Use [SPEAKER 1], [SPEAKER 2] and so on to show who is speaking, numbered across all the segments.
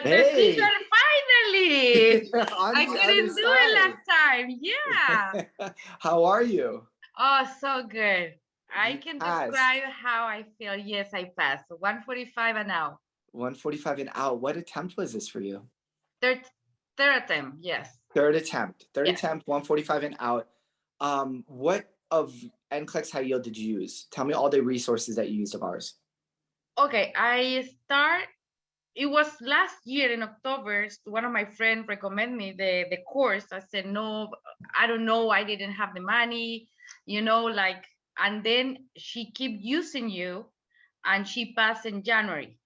[SPEAKER 1] Dr.
[SPEAKER 2] Hey,
[SPEAKER 1] Zeeshan, finally!
[SPEAKER 2] on
[SPEAKER 1] I
[SPEAKER 2] the other
[SPEAKER 1] couldn't do it
[SPEAKER 2] side.
[SPEAKER 1] last time. Yeah.
[SPEAKER 2] How are you?
[SPEAKER 1] Oh, so good. I
[SPEAKER 2] You
[SPEAKER 1] can
[SPEAKER 2] passed
[SPEAKER 1] describe how I feel. Yes, I passed. 145 and out.
[SPEAKER 2] 145 and out. What attempt was this for you?
[SPEAKER 1] Third, third attempt. Yes.
[SPEAKER 2] Third attempt. Third
[SPEAKER 1] Yes.
[SPEAKER 2] attempt, 145 and out. What of NCLEX High Yield did you use? Tell me all the resources that you used of ours.
[SPEAKER 1] Okay, it was last year in October. One of my friends recommended me the course. I said, no, I don't know. I didn't have the money, like, and then she keep using you and she passed in January.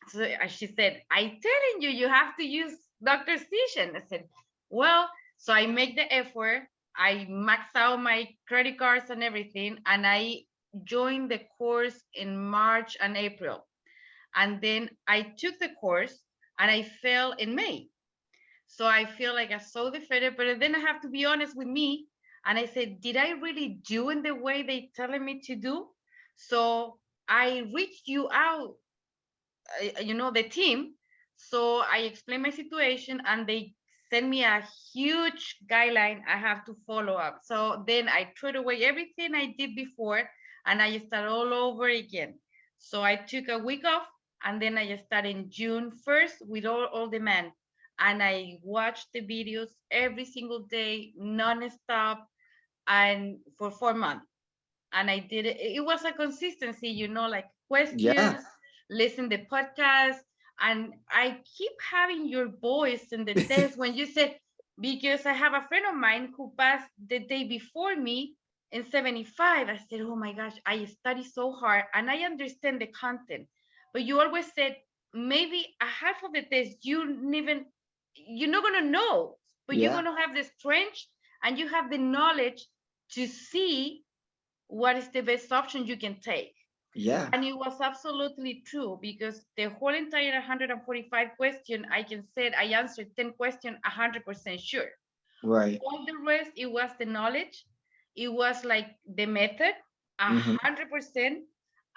[SPEAKER 1] So she said, I telling you, you have to use Dr. Zeeshan. I said, well, so I make the effort. I max out my credit cards and everything, and I joined the course in March and April. And then I took the course and I failed in May. So I feel like I so defeated, but then I have to be honest with me. And I said, did I really do in the way they telling me to do? So I reached you out, the team. So I explained my situation and they sent me a huge guideline I have to follow up. So then I threw away everything I did before and I started all over again. So I took a week off and then I started June 1st with all the men. And I watched the videos every single day, non-stop, and for 4 months. And I did it. It was a consistency, like
[SPEAKER 2] Yeah.
[SPEAKER 1] questions, listen the podcast, and I keep having your voice in the test when you said, because I have a friend of mine who passed the day before me in 75. I said, oh my gosh, I study so hard and I understand the content. But you always said maybe a half of the test you're not gonna know, but you're
[SPEAKER 2] Yeah.
[SPEAKER 1] gonna have the strength and you have the knowledge to see what is the best option you can take.
[SPEAKER 2] Yeah.
[SPEAKER 1] And it was absolutely true because the whole entire 145 question, I can say I answered 10 questions 100% sure.
[SPEAKER 2] Right.
[SPEAKER 1] All the rest, it was the knowledge. It was like the method,
[SPEAKER 2] Mm-hmm.
[SPEAKER 1] 100%.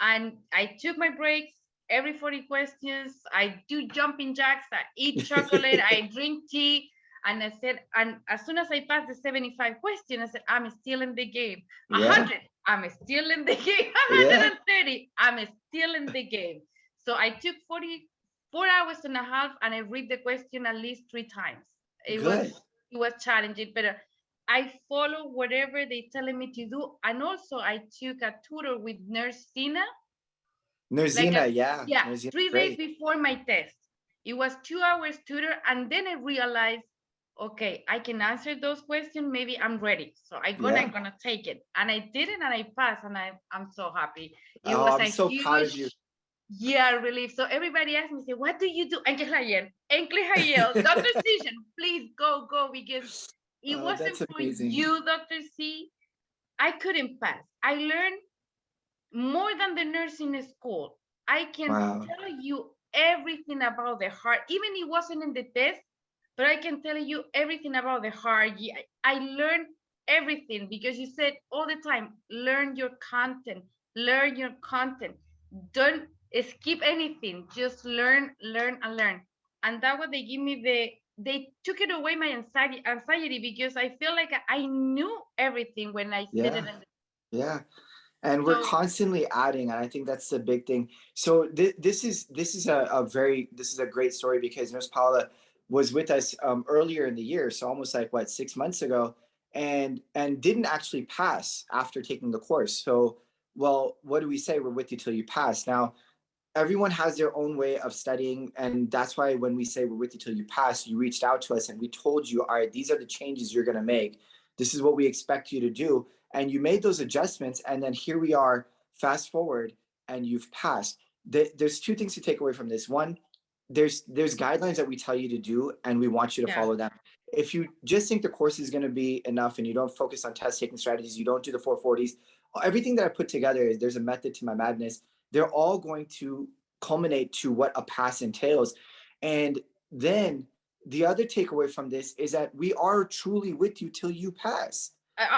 [SPEAKER 1] And I took my breaks every 40 questions. I do jumping jacks. I eat chocolate. I drink tea. And I said, and as soon as I passed the 75 question, I said, I'm still in the game.
[SPEAKER 2] Yeah.
[SPEAKER 1] 100, I'm still in the game.
[SPEAKER 2] Yeah.
[SPEAKER 1] 130, I'm still in the game. So I took 44 hours and a half and I read the question at least 3 times.
[SPEAKER 2] Good.
[SPEAKER 1] It was challenging, but I follow whatever they telling me to do. And also I took a tutor with Nurse Tina, like
[SPEAKER 2] Nerzina, yeah.
[SPEAKER 1] yeah,
[SPEAKER 2] Nerzina,
[SPEAKER 1] 3 days
[SPEAKER 2] great.
[SPEAKER 1] before my test. It was 2 hours tutor, and then I realized, okay, I can answer those questions. Maybe I'm ready. So I'm
[SPEAKER 2] Yeah.
[SPEAKER 1] gonna take it. And I did it and I passed and I'm so happy. It
[SPEAKER 2] Oh,
[SPEAKER 1] was
[SPEAKER 2] I'm
[SPEAKER 1] a
[SPEAKER 2] so proud of you.
[SPEAKER 1] huge relief. So everybody asked me, say, what do you do? Nclex Reviews, Dr. Zeeshan, please go, because it
[SPEAKER 2] Oh,
[SPEAKER 1] wasn't
[SPEAKER 2] that's
[SPEAKER 1] for
[SPEAKER 2] amazing.
[SPEAKER 1] you, Dr. C. I couldn't pass. I learned more than the nursing school. I can
[SPEAKER 2] Wow.
[SPEAKER 1] tell you everything about the heart. Even it wasn't in the test, but I can tell you everything about the heart. I learned everything because you said all the time, learn your content, learn your content. Don't skip anything. Just learn, learn, and learn. And that what they give me they took it away my anxiety because I feel like I knew everything when I said it
[SPEAKER 2] Yeah.
[SPEAKER 1] in the
[SPEAKER 2] Yeah. And we're
[SPEAKER 1] so
[SPEAKER 2] constantly adding, and I think that's the big thing. So this is a great story because Nurse Paula was with us earlier in the year, so almost like what 6 months ago, and didn't actually pass after taking the course. So, well, what do we say? We're with you till you pass. Now, everyone has their own way of studying, and that's why when we say we're with you till you pass, you reached out to us and we told you, all right, these are the changes you're going to make. This is what we expect you to do, and you made those adjustments, and then here we are, fast forward, and you've passed. There's two things to take away from this. One, there's guidelines that we tell you to do, and we want you to
[SPEAKER 1] yeah.
[SPEAKER 2] follow them. If you just think the course is going to be enough and you don't focus on test taking strategies, you don't do the 440s, everything that I put together is there's a method to my madness. They're all going to culminate to what a pass entails. And then the other takeaway from this is that we are truly with you till you pass.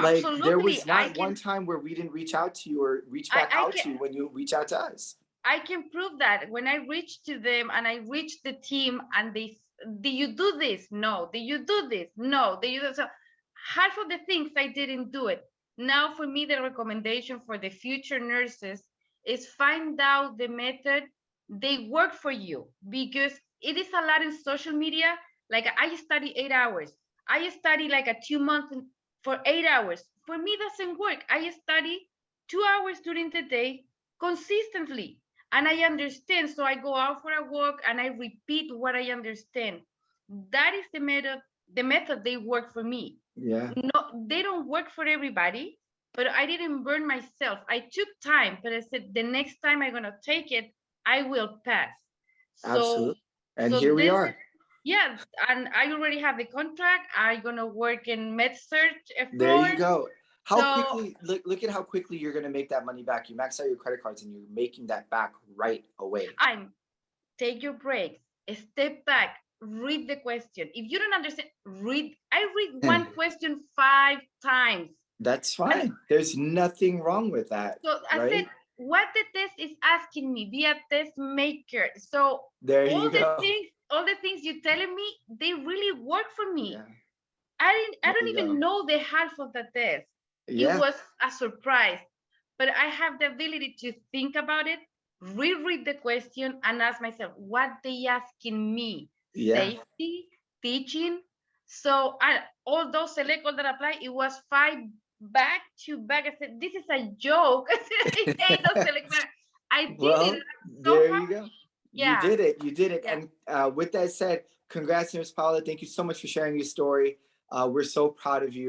[SPEAKER 2] Like there
[SPEAKER 1] Absolutely.
[SPEAKER 2] was not one time where we didn't reach out to you or reach back
[SPEAKER 1] I
[SPEAKER 2] out
[SPEAKER 1] can
[SPEAKER 2] to you when you reach out to us.
[SPEAKER 1] I can prove that when I reach to them and I reach the team and they, do you do this? No. Do you do this? No. Do you do so? Half of the things I didn't do it. Now, for me, the recommendation for the future nurses is find out the method they work for you, because it is a lot in social media. Like I study 8 hours. I study like a 2 months for 8 hours. For me, doesn't work. I study 2 hours during the day consistently, and I understand. So I go out for a walk and I repeat what I understand. That is the method they work for me.
[SPEAKER 2] Yeah.
[SPEAKER 1] No, they don't work for everybody, but I didn't burn myself. I took time, but I said the next time I'm gonna take it, I will pass.
[SPEAKER 2] Absolutely. And
[SPEAKER 1] So
[SPEAKER 2] here we
[SPEAKER 1] this,
[SPEAKER 2] are.
[SPEAKER 1] yeah, and I already have the contract. I'm gonna work in med search
[SPEAKER 2] There
[SPEAKER 1] floor.
[SPEAKER 2] you go. How
[SPEAKER 1] So
[SPEAKER 2] quickly, look at how quickly you're going to make that money back. You max out your credit cards and you're making that back right away.
[SPEAKER 1] take your breaks, step back, read the question. If you don't understand, read. I read one question 5 times.
[SPEAKER 2] That's fine. There's nothing wrong with that.
[SPEAKER 1] So I
[SPEAKER 2] right?
[SPEAKER 1] said, what the test is asking me, be a test maker. So
[SPEAKER 2] There you go.
[SPEAKER 1] all the things you're telling me, they really work for me.
[SPEAKER 2] Yeah.
[SPEAKER 1] I
[SPEAKER 2] There
[SPEAKER 1] don't
[SPEAKER 2] you
[SPEAKER 1] even
[SPEAKER 2] go.
[SPEAKER 1] know the half of the test. It
[SPEAKER 2] Yeah.
[SPEAKER 1] was a surprise, but I have the ability to think about it, reread the question, and ask myself, what they asking me?
[SPEAKER 2] Yeah.
[SPEAKER 1] Safety, teaching. So all those select all that apply, it was 5 back to back. I said, this is a joke. I hate those select back. I did
[SPEAKER 2] Well,
[SPEAKER 1] it. So
[SPEAKER 2] there
[SPEAKER 1] happy.
[SPEAKER 2] you go.
[SPEAKER 1] Yeah.
[SPEAKER 2] You did it. You did it.
[SPEAKER 1] Yeah.
[SPEAKER 2] And with that said, congrats, Ms. Paula. Thank you so much for sharing your story. We're so proud of you.